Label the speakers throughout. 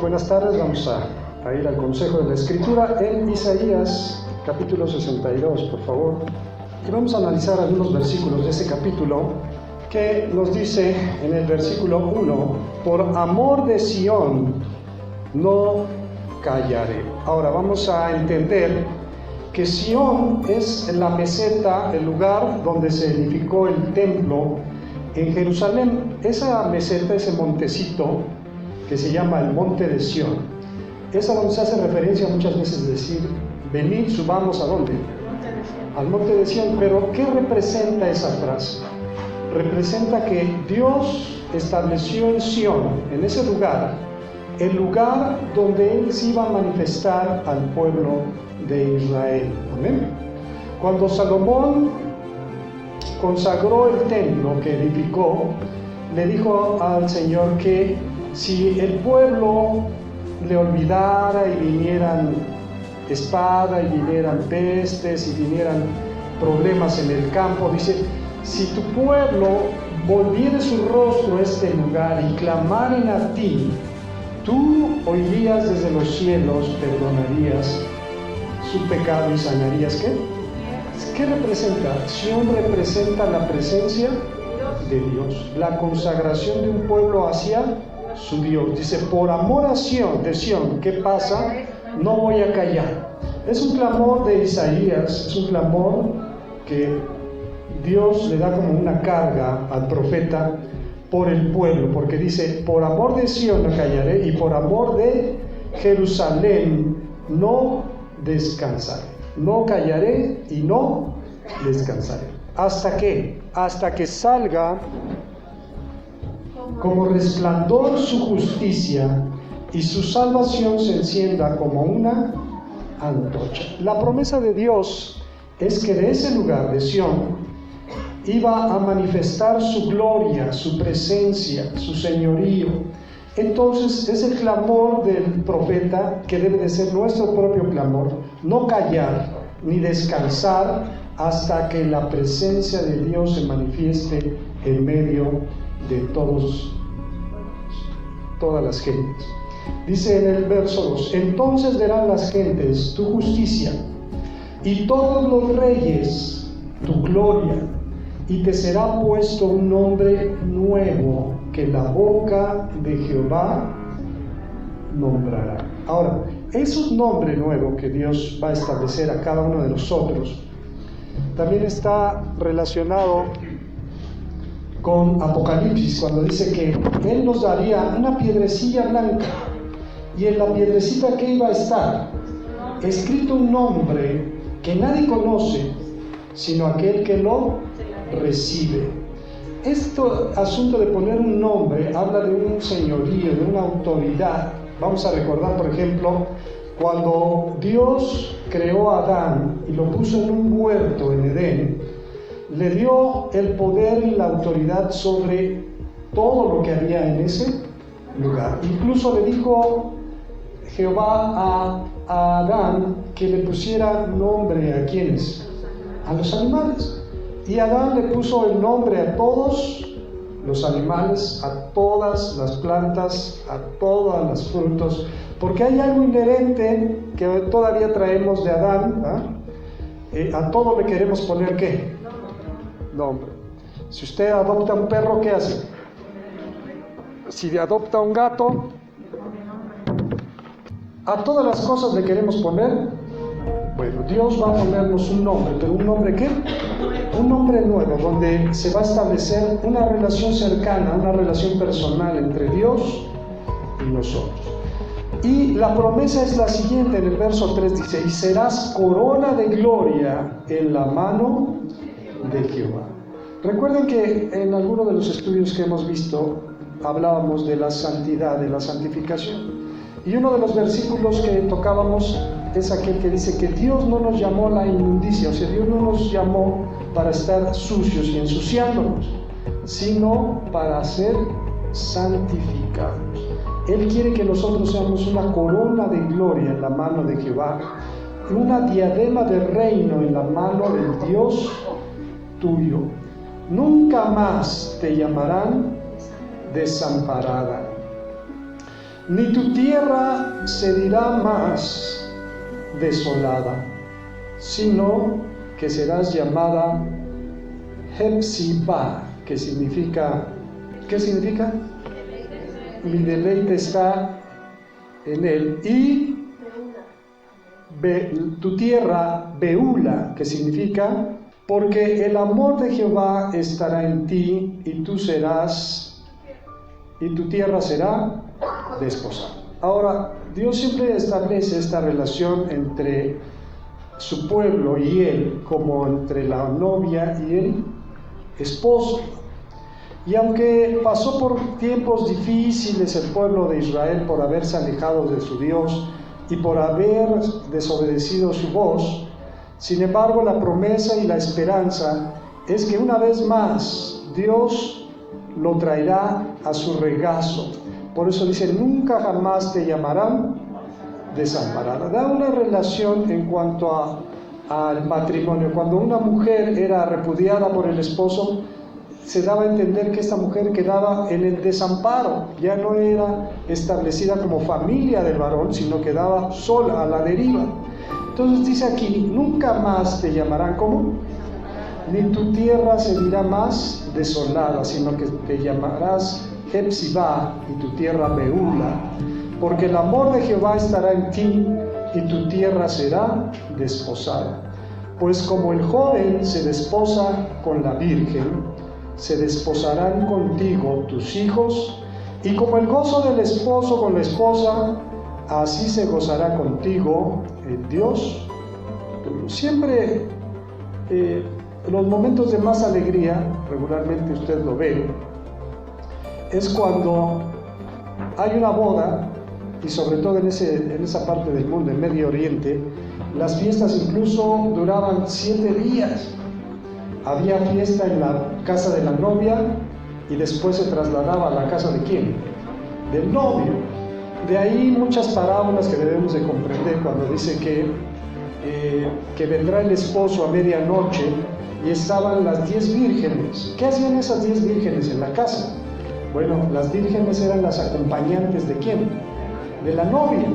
Speaker 1: Buenas tardes, vamos a ir al consejo de la escritura en Isaías capítulo 62, por favor. Y vamos a analizar algunos versículos de ese capítulo que nos dice en el versículo 1: por amor de Sión no callaré. Ahora vamos a entender que Sión es la meseta, el lugar donde se edificó el templo en Jerusalén. Esa meseta, ese montecito que se llama el monte de Sión, es a donde se hace referencia muchas veces, decir, venid, subamos ¿a dónde? Al monte de Sión. Pero ¿qué representa esa frase? Representa que Dios estableció en Sión, en ese lugar, el lugar donde Él se iba a manifestar al pueblo de Israel. Amén. Cuando Salomón consagró el templo que edificó, le dijo al Señor que si el pueblo le olvidara y vinieran espada y vinieran pestes y vinieran problemas en el campo, dice, si tu pueblo volviera su rostro a este lugar y clamaren a ti, tú oirías desde los cielos, perdonarías su pecado y sanarías. ¿Qué representa? Sión representa la presencia de Dios, la consagración de un pueblo hacia su Dios. Dice, por amor a Sión, de Sión, ¿qué pasa? No voy a callar. Es un clamor de Isaías, es un clamor que Dios le da como una carga al profeta por el pueblo, porque dice, por amor de Sión no callaré y por amor de Jerusalén no descansaré. No callaré y no descansaré. ¿Hasta qué? Hasta que salga como resplandor su justicia y su salvación se encienda como una antorcha. La promesa de Dios es que de ese lugar de Sión iba a manifestar su gloria, su presencia, su señorío. Entonces es el clamor del profeta que debe de ser nuestro propio clamor, no callar ni descansar hasta que la presencia de Dios se manifieste en medio de todas las gentes. Dice en el verso 2, entonces verán las gentes tu justicia y todos los reyes tu gloria, y te será puesto un nombre nuevo que la boca de Jehová nombrará. Ahora, es un nombre nuevo que Dios va a establecer a cada uno de nosotros. También está relacionado con Apocalipsis, cuando dice que Él nos daría una piedrecilla blanca, y en la piedrecita que iba a estar escrito un nombre que nadie conoce, sino aquel que lo recibe. Este asunto de poner un nombre habla de un señorío, de una autoridad. Vamos a recordar, por ejemplo, cuando Dios creó a Adán y lo puso en un huerto en Edén, le dio el poder y la autoridad sobre todo lo que había en ese lugar. Incluso le dijo Jehová a Adán que le pusiera nombre ¿a quiénes? A los animales. Y Adán le puso el nombre a todos los animales, a todas las plantas, a todos los frutos, porque hay algo inherente que todavía traemos de Adán, a todo le queremos poner ¿qué? Nombre. Si usted adopta un perro, ¿qué hace? Si adopta un gato, a todas las cosas le queremos poner. Bueno, Dios va a ponernos un nombre, pero ¿un nombre qué? Un nombre nuevo, donde se va a establecer una relación cercana, una relación personal entre Dios y nosotros. Y la promesa es la siguiente, en el verso 3 dice, y serás corona de gloria en la mano de Jehová. Recuerden que en alguno de los estudios que hemos visto hablábamos de la santidad, de la santificación, y uno de los versículos que tocábamos es aquel que dice que Dios no nos llamó a la inmundicia, o sea, Dios no nos llamó para estar sucios y ensuciándonos, sino para ser santificados. Él quiere que nosotros seamos una corona de gloria en la mano de Jehová, una diadema de reino en la mano del Dios tuyo. Nunca más te llamarán desamparada. ni tu tierra se dirá más desolada, sino que serás llamada Hepzibah, que significa, ¿qué significa? Mi deleite está en él. Y tu tierra, Beula, que significa, porque el amor de Jehová estará en ti, y tu tierra será desposada. Ahora, Dios siempre establece esta relación entre su pueblo y él, como entre la novia y el esposo. Y aunque pasó por tiempos difíciles el pueblo de Israel por haberse alejado de su Dios y por haber desobedecido su voz, sin embargo la promesa y la esperanza es que una vez más Dios lo traerá a su regazo. Por eso dice, nunca jamás te llamarán desamparada. Da una relación en cuanto al matrimonio. Cuando una mujer era repudiada por el esposo, se daba a entender que esta mujer quedaba en el desamparo, ya no era establecida como familia del varón, sino quedaba sola, a la deriva. Entonces dice aquí, nunca más te llamarán como, ni tu tierra se dirá más desolada, sino que te llamarás Hepzibah y tu tierra Beula, porque el amor de Jehová estará en ti y tu tierra será desposada. Pues como el joven se desposa con la virgen, se desposarán contigo tus hijos, y como el gozo del esposo con la esposa, así se gozará contigo el Dios tuyo. Siempre los momentos de más alegría, regularmente usted lo ve, es cuando hay una boda, y sobre todo en esa parte del mundo, en Medio Oriente, las fiestas incluso duraban 7 días. Había fiesta en la casa de la novia y después se trasladaba a la casa ¿de quién? Del novio. De ahí muchas parábolas que debemos de comprender cuando dice que vendrá el esposo a medianoche y estaban las 10 vírgenes. ¿Qué hacían esas 10 vírgenes en la casa? Bueno, las vírgenes eran las acompañantes ¿de quién? De la novia.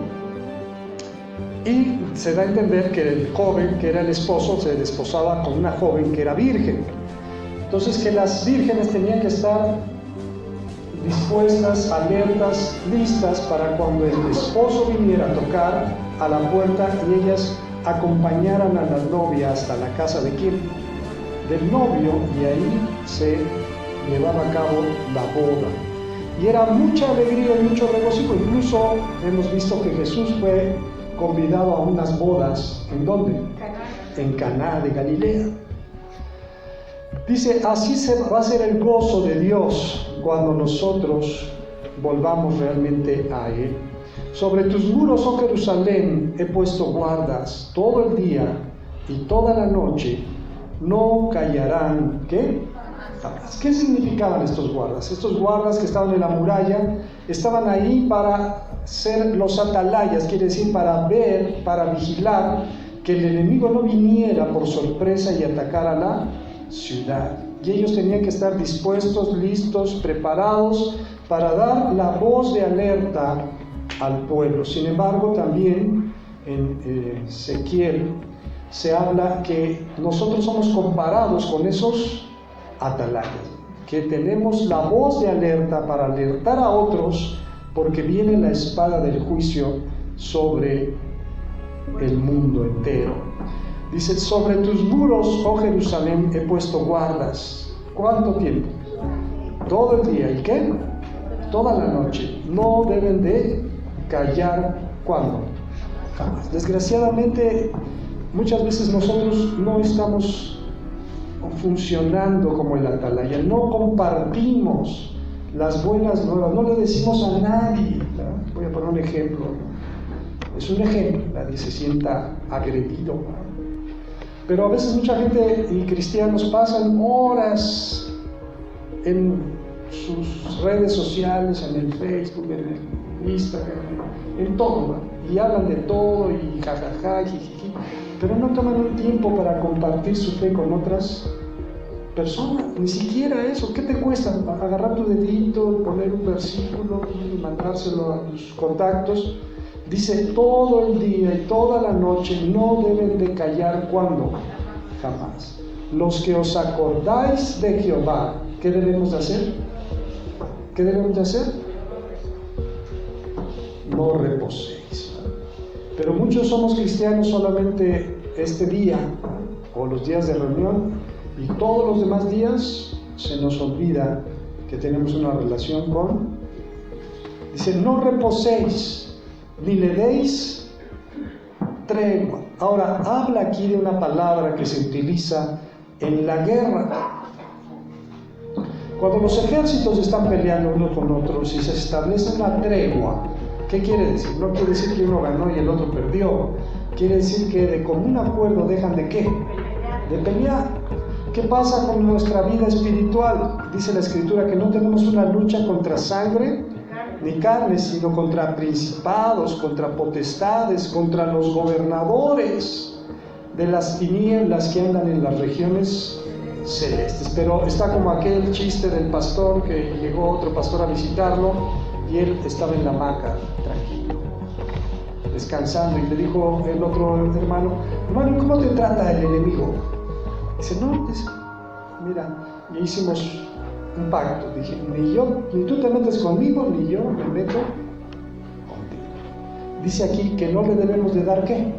Speaker 1: Y se da a entender que el joven, que era el esposo, se desposaba con una joven que era virgen. Entonces que las vírgenes tenían que estar dispuestas, alertas, listas para cuando el esposo viniera a tocar a la puerta y ellas acompañaran a la novia hasta la casa ¿de quién? Del novio, y ahí se llevaba a cabo la boda. Y era mucha alegría y mucho regocijo. Incluso hemos visto que Jesús fue convidado a unas bodas. ¿En dónde? En Caná de Galilea. Dice, así va a ser el gozo de Dios cuando nosotros volvamos realmente a Él. Sobre tus muros, oh Jerusalén, he puesto guardas todo el día y toda la noche, no callarán. ¿Qué? ¿Qué significaban estos guardas? Estos guardas que estaban en la muralla estaban ahí para ser los atalayas, quiere decir para ver, para vigilar que el enemigo no viniera por sorpresa y atacara la ciudad. Y ellos tenían que estar dispuestos, listos, preparados para dar la voz de alerta al pueblo. Sin embargo, también en Ezequiel se habla que nosotros somos comparados con esos atalayas, que tenemos la voz de alerta para alertar a otros, porque viene la espada del juicio sobre el mundo entero. Dice, sobre tus muros, oh Jerusalén, he puesto guardas. ¿Cuánto tiempo? Todo el día. ¿Y qué? Toda la noche. No deben de callar. ¿Cuándo? Jamás. Desgraciadamente, muchas veces nosotros no estamos funcionando como el atalaya, no compartimos las buenas nuevas, no le decimos a nadie, ¿verdad? Voy a poner un ejemplo, es un ejemplo, nadie se sienta agredido, ¿verdad? Pero a veces mucha gente y cristianos pasan horas en sus redes sociales, en el Facebook, en el Instagram, en todo, ¿verdad? Y hablan de todo y jajaja, jijiji, pero no toman un tiempo para compartir su fe con otras persona, ni siquiera eso. ¿Qué te cuesta? Agarrar tu dedito, poner un versículo y mandárselo a tus contactos. Dice, todo el día y toda la noche no deben de callar. ¿Cuándo? Jamás. Los que os acordáis de Jehová, ¿qué debemos de hacer? ¿Qué debemos de hacer? No reposéis. Pero muchos somos cristianos solamente este día o los días de reunión, y todos los demás días se nos olvida que tenemos una relación con... Dice, no reposéis, ni le deis tregua. Ahora, habla aquí de una palabra que se utiliza en la guerra. Cuando los ejércitos están peleando uno con otros y se establece una tregua, ¿qué quiere decir? No quiere decir que uno ganó y el otro perdió. Quiere decir que de común acuerdo dejan de ¿qué? De pelear. ¿Qué pasa con nuestra vida espiritual? Dice la Escritura que no tenemos una lucha contra sangre ni carne, sino contra principados, contra potestades, contra los gobernadores de las tinieblas que andan en las regiones celestes. Pero está como aquel chiste del pastor que llegó otro pastor a visitarlo y él estaba en la hamaca, tranquilo, descansando, y le dijo el otro hermano, ¿y cómo te trata el enemigo? Dice, mira, y hicimos un pacto. Dije, ni tú te metes conmigo, ni yo me meto contigo. Dice aquí que no le debemos de dar ¿qué?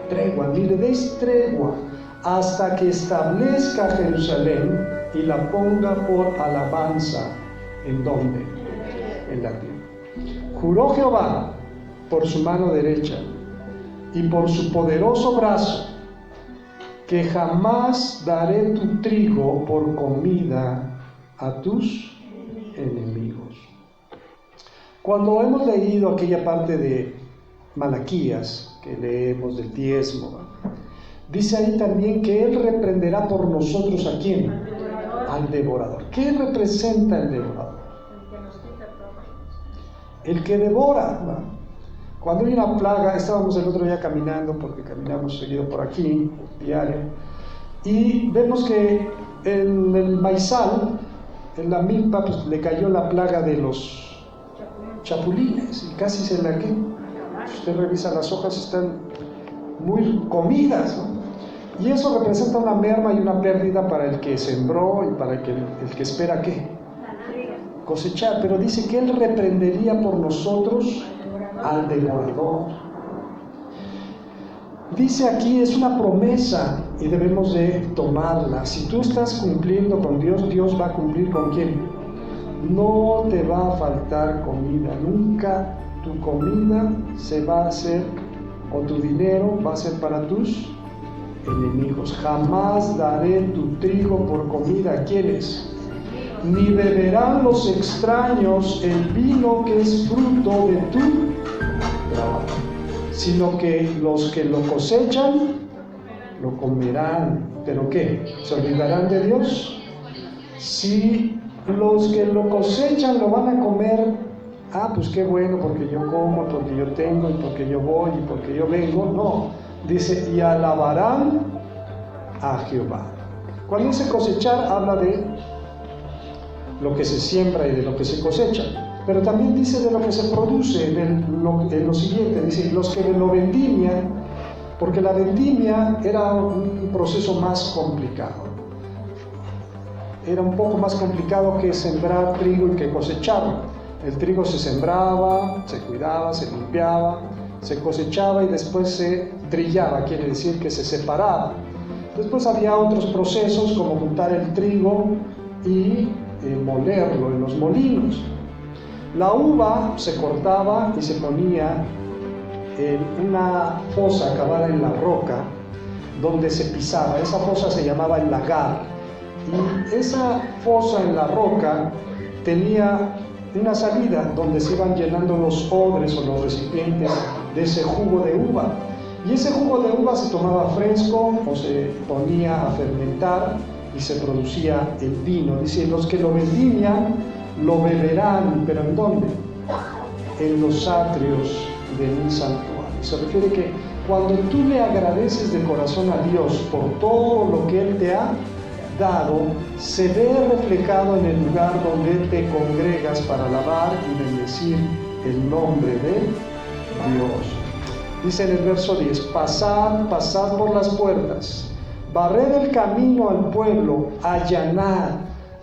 Speaker 1: Tregua, ni le deis tregua hasta que establezca Jerusalén y la ponga por alabanza. ¿En dónde? En la tierra. Juró Jehová por su mano derecha y por su poderoso brazo, que jamás daré tu trigo por comida a tus enemigos. Cuando hemos leído aquella parte de Malaquías, que leemos del diezmo, dice ahí también que Él reprenderá por nosotros ¿a quién? Al devorador. ¿Qué representa el devorador? El que devora, ¿no? Cuando hay una plaga, estábamos el otro día caminando, porque caminamos seguido por aquí, diario, y vemos que en el maizal, en la milpa, pues le cayó la plaga de los chapulines, y casi se la quedó. Si usted revisa las hojas, están muy comidas, ¿no? Y eso representa una merma y una pérdida para el que sembró y para el que espera ¿qué? Cosechar. Pero dice que Él reprendería por nosotros al devorador. Dice aquí, es una promesa y debemos de tomarla. Si tú estás cumpliendo con Dios, Dios va a cumplir con quién. No te va a faltar comida, nunca tu comida se va a hacer, o tu dinero va a ser para tus enemigos. Jamás daré tu trigo por comida. ¿A quiénes? Ni beberán los extraños el vino que es fruto de tu trabajo, sino que los que lo cosechan lo comerán. ¿Pero qué? ¿Se olvidarán de Dios? Si los que lo cosechan lo van a comer, pues qué bueno, porque yo como, porque yo tengo, y porque yo voy, y porque yo vengo. No, dice, y alabarán a Jehová. Cuando dice cosechar, habla de lo que se siembra y de lo que se cosecha, pero también dice de lo que se produce en lo siguiente. Dice, los que lo vendimian, porque la vendimia era un proceso más complicado, era un poco más complicado que sembrar trigo y que cosecharlo. El trigo se sembraba, se cuidaba, se limpiaba, se cosechaba y después se trillaba, quiere decir que se separaba. Después había otros procesos como juntar el trigo y molerlo en los molinos. La uva se cortaba y se ponía en una fosa cavada en la roca donde se pisaba. Esa fosa se llamaba el lagar, y esa fosa en la roca tenía una salida donde se iban llenando los odres o los recipientes de ese jugo de uva, y ese jugo de uva se tomaba fresco o se ponía a fermentar y se producía el vino. Dice, los que lo vendimian lo beberán, pero ¿en dónde? En los atrios de mi santuario. Se refiere que cuando tú le agradeces de corazón a Dios por todo lo que Él te ha dado se ve reflejado en el lugar donde te congregas para alabar y bendecir el nombre de Dios. Dice en el verso 10, pasad por las puertas, barred el camino al pueblo, allanad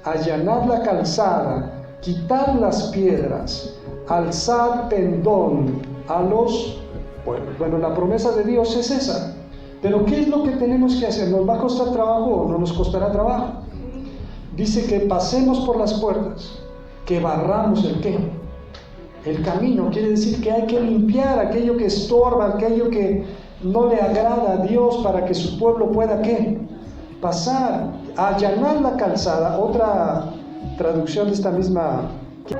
Speaker 1: la calzada, quitar las piedras, alzad pendón a los pueblos. Bueno, la promesa de Dios es esa. Pero ¿qué es lo que tenemos que hacer? ¿Nos va a costar trabajo o no nos costará trabajo? Dice que pasemos por las puertas, que barramos el ¿qué? El camino. Quiere decir que hay que limpiar aquello que estorba, aquello que no le agrada a Dios para que su pueblo pueda ¿qué? Pasar, allanar la calzada. Otra traducción de esta misma,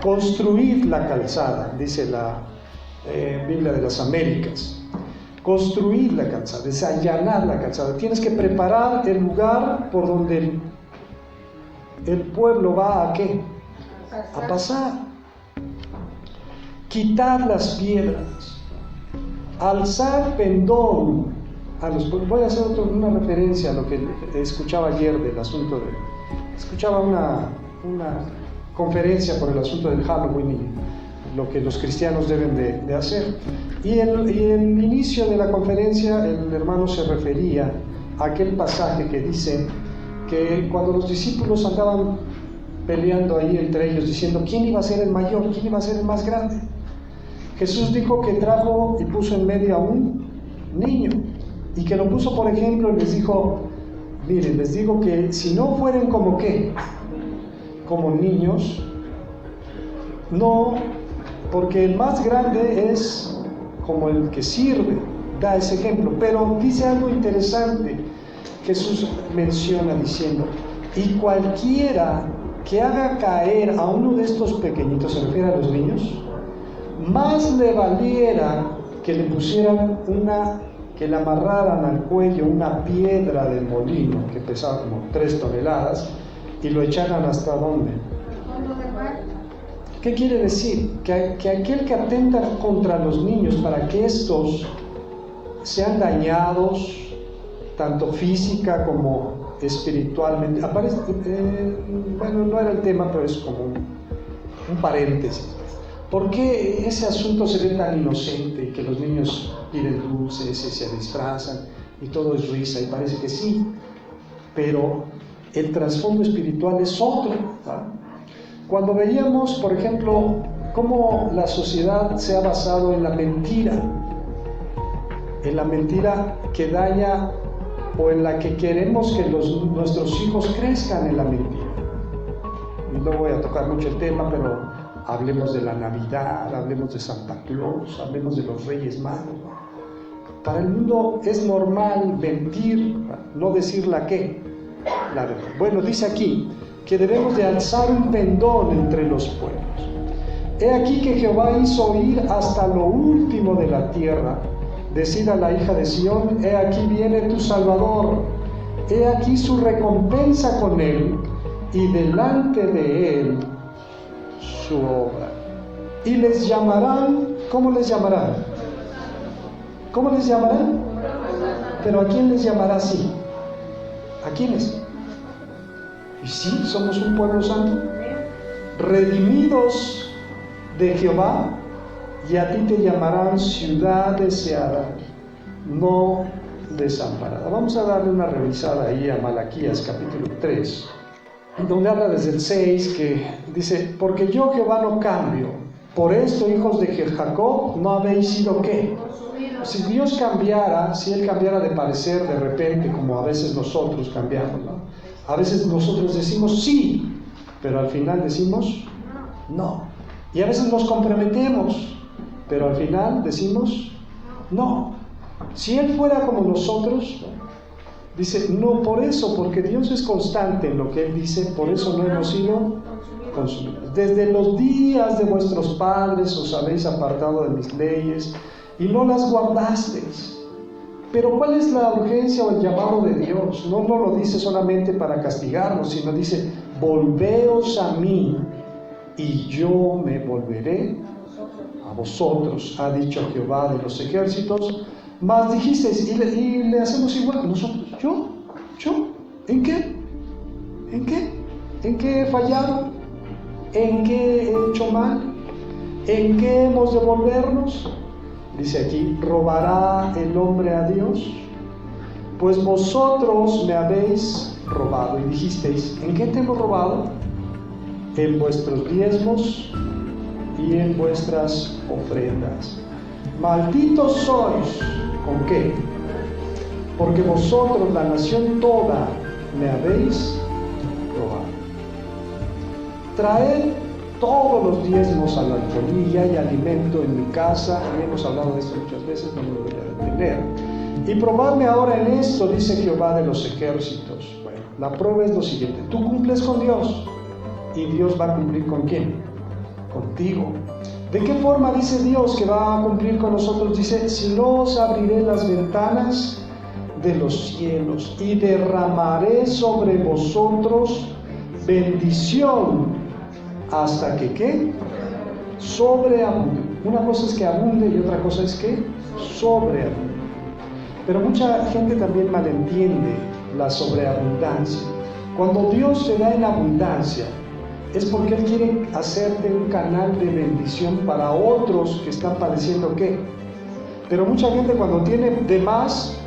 Speaker 1: construir la calzada, dice la Biblia de las Américas. Construir la calzada, es allanar la calzada. Tienes que preparar el lugar por donde el pueblo va a ¿qué? A pasar. Quitar las piedras, alzar pendón a los pueblos. Voy a hacer una referencia a lo que escuchaba ayer del asunto de... Escuchaba una conferencia por el asunto del Halloween y lo que los cristianos deben de hacer. Y en el inicio de la conferencia el hermano se refería a aquel pasaje que dice que cuando los discípulos andaban peleando ahí entre ellos diciendo quién iba a ser el mayor, quién iba a ser el más grande, Jesús dijo que trajo y puso en medio a un niño y que lo puso por ejemplo y les dijo, miren, les digo que si no fueren como ¿qué? Como niños, no, porque el más grande es como el que sirve, da ese ejemplo. Pero dice algo interesante, Jesús menciona diciendo, y cualquiera que haga caer a uno de estos pequeñitos, se refiere a los niños, más le valiera que le pusieran que le amarraran al cuello una piedra de molino que pesaba como 3 toneladas y lo echaran hasta ¿dónde? ¿Qué quiere decir? Que aquel que atenta contra los niños para que estos sean dañados, tanto física como espiritualmente, bueno, no era el tema, pero es como un paréntesis. ¿Por qué ese asunto se ve tan inocente y que los niños piden dulces y se disfrazan y todo es risa y parece que sí? Pero el trasfondo espiritual es otro, ¿no? Cuando veíamos, por ejemplo, cómo la sociedad se ha basado en la mentira que daña o en la que queremos que nuestros hijos crezcan en la mentira. Y no voy a tocar mucho el tema, pero hablemos de la Navidad, hablemos de Santa Claus, hablemos de los Reyes Magos. Para el mundo es normal mentir, no decir la verdad. Bueno, dice aquí que debemos de alzar un pendón entre los pueblos. He aquí que Jehová hizo oír hasta lo último de la tierra, decir a la hija de Sión, he aquí viene tu Salvador, he aquí su recompensa con él, y delante de él su obra. Y les llamarán, ¿cómo les llamarán? ¿Cómo les llamarán? Pero ¿a quién les llamará así? ¿A quiénes? Y sí, somos un pueblo santo, redimidos de Jehová, y a ti te llamarán ciudad deseada, no desamparada. Vamos a darle una revisada ahí a Malaquías capítulo 3, donde habla desde el 6 que dice, porque yo Jehová no cambio, por esto hijos de Jacob no habéis sido ¿qué? Si Dios cambiara, si Él cambiara de parecer de repente, como a veces nosotros cambiamos, ¿no? A veces nosotros decimos sí, pero al final decimos no. Y a veces nos comprometemos, pero al final decimos no. Si Él fuera como nosotros, dice, no por eso, porque Dios es constante en lo que Él dice, por eso no hemos sido consumidos. Desde los días de vuestros padres os habéis apartado de mis leyes y no las guardasteis. Pero ¿cuál es la urgencia o el llamado de Dios? No lo dice solamente para castigarnos, sino dice, volveos a mí y yo me volveré a vosotros, ha dicho Jehová de los ejércitos. Mas dijisteis, y le hacemos igual nosotros. ¿Yo? ¿En qué? ¿En qué? ¿En qué he fallado? ¿En qué he hecho mal? ¿En qué hemos de volvernos? Dice aquí, ¿robará el hombre a Dios? Pues vosotros me habéis robado. Y dijisteis, ¿en qué te hemos robado? En vuestros diezmos y en vuestras ofrendas. Malditos sois. ¿Con qué? Porque vosotros, la nación toda, me habéis robado. Traed todos los diezmos a la alfolía y alimento en mi casa. Y hemos hablado de esto muchas veces, no me voy a detener. Y probadme ahora en esto, dice Jehová de los ejércitos. Bueno, la prueba es lo siguiente: tú cumples con Dios, y Dios va a cumplir ¿con quién? Contigo. ¿De qué forma dice Dios que va a cumplir con nosotros? Dice, si no os abriré las ventanas de los cielos y derramaré sobre vosotros bendición hasta que ¿qué? Sobreabunde. Una cosa es que abunde y otra cosa es que sobreabunde. Pero mucha gente también malentiende la sobreabundancia. Cuando Dios te da en abundancia, es porque Él quiere hacerte un canal de bendición para otros que están padeciendo ¿qué? Pero mucha gente cuando tiene de más,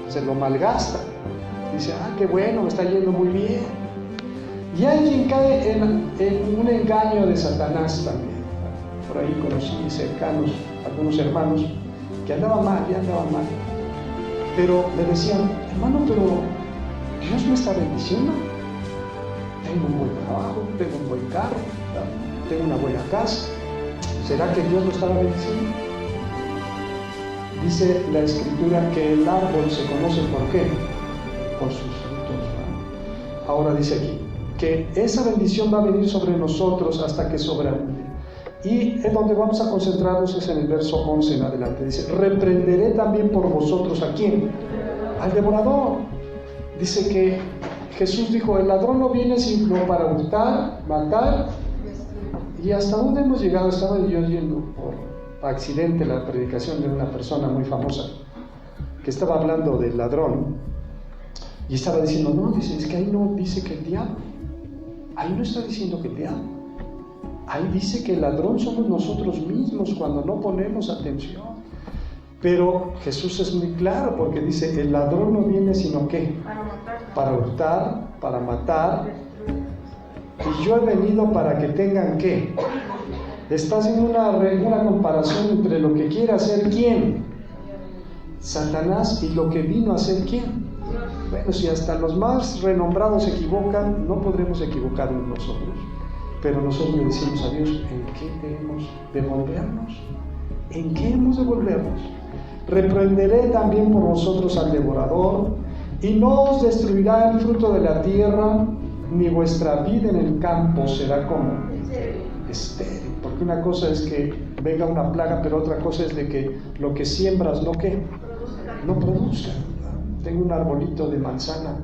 Speaker 1: se lo malgasta. Dice, qué bueno, me está yendo muy bien. Y hay quien cae en un engaño de Satanás también. Por ahí conocí cercanos, algunos hermanos, que andaban mal, pero me decían, hermano, pero Dios me está bendiciendo. Tengo un buen trabajo, tengo un buen carro, tengo una buena casa. ¿Será que Dios lo estaba bendiciendo? Dice la Escritura que el árbol se conoce ¿por qué? Por sus frutos. Ahora dice aquí que esa bendición va a venir sobre nosotros hasta que sobreabunde. Y en donde vamos a concentrarnos es en el verso 11 en adelante. Dice, reprenderé también por vosotros ¿a quién? Al devorador. Dice que Jesús dijo, el ladrón no viene sino para hurtar, matar. ¿Y hasta dónde hemos llegado? Estaba yo oyendo por accidente la predicación de una persona muy famosa que estaba hablando del ladrón y estaba diciendo, no, dice, es que ahí no dice que el diablo, ahí no está diciendo que el diablo, ahí dice que el ladrón somos nosotros mismos cuando no ponemos atención. Pero Jesús es muy claro porque dice, el ladrón no viene sino ¿qué? Para hurtar, para matar, y yo he venido para que tengan ¿qué? Está haciendo una comparación entre lo que quiere hacer ¿quién? Satanás, y lo que vino a hacer ¿quién? Bueno, si hasta los más renombrados se equivocan, no podremos equivocarnos nosotros. Pero nosotros le decimos a Dios, ¿en qué debemos devolvernos? ¿En qué hemos de volvernos? Reprenderé también por vosotros al devorador, y no os destruirá el fruto de la tierra, ni vuestra vida en el campo será como estéril. Porque una cosa es que venga una plaga, pero otra cosa es de que lo que siembras no produzca. Tengo un arbolito de manzana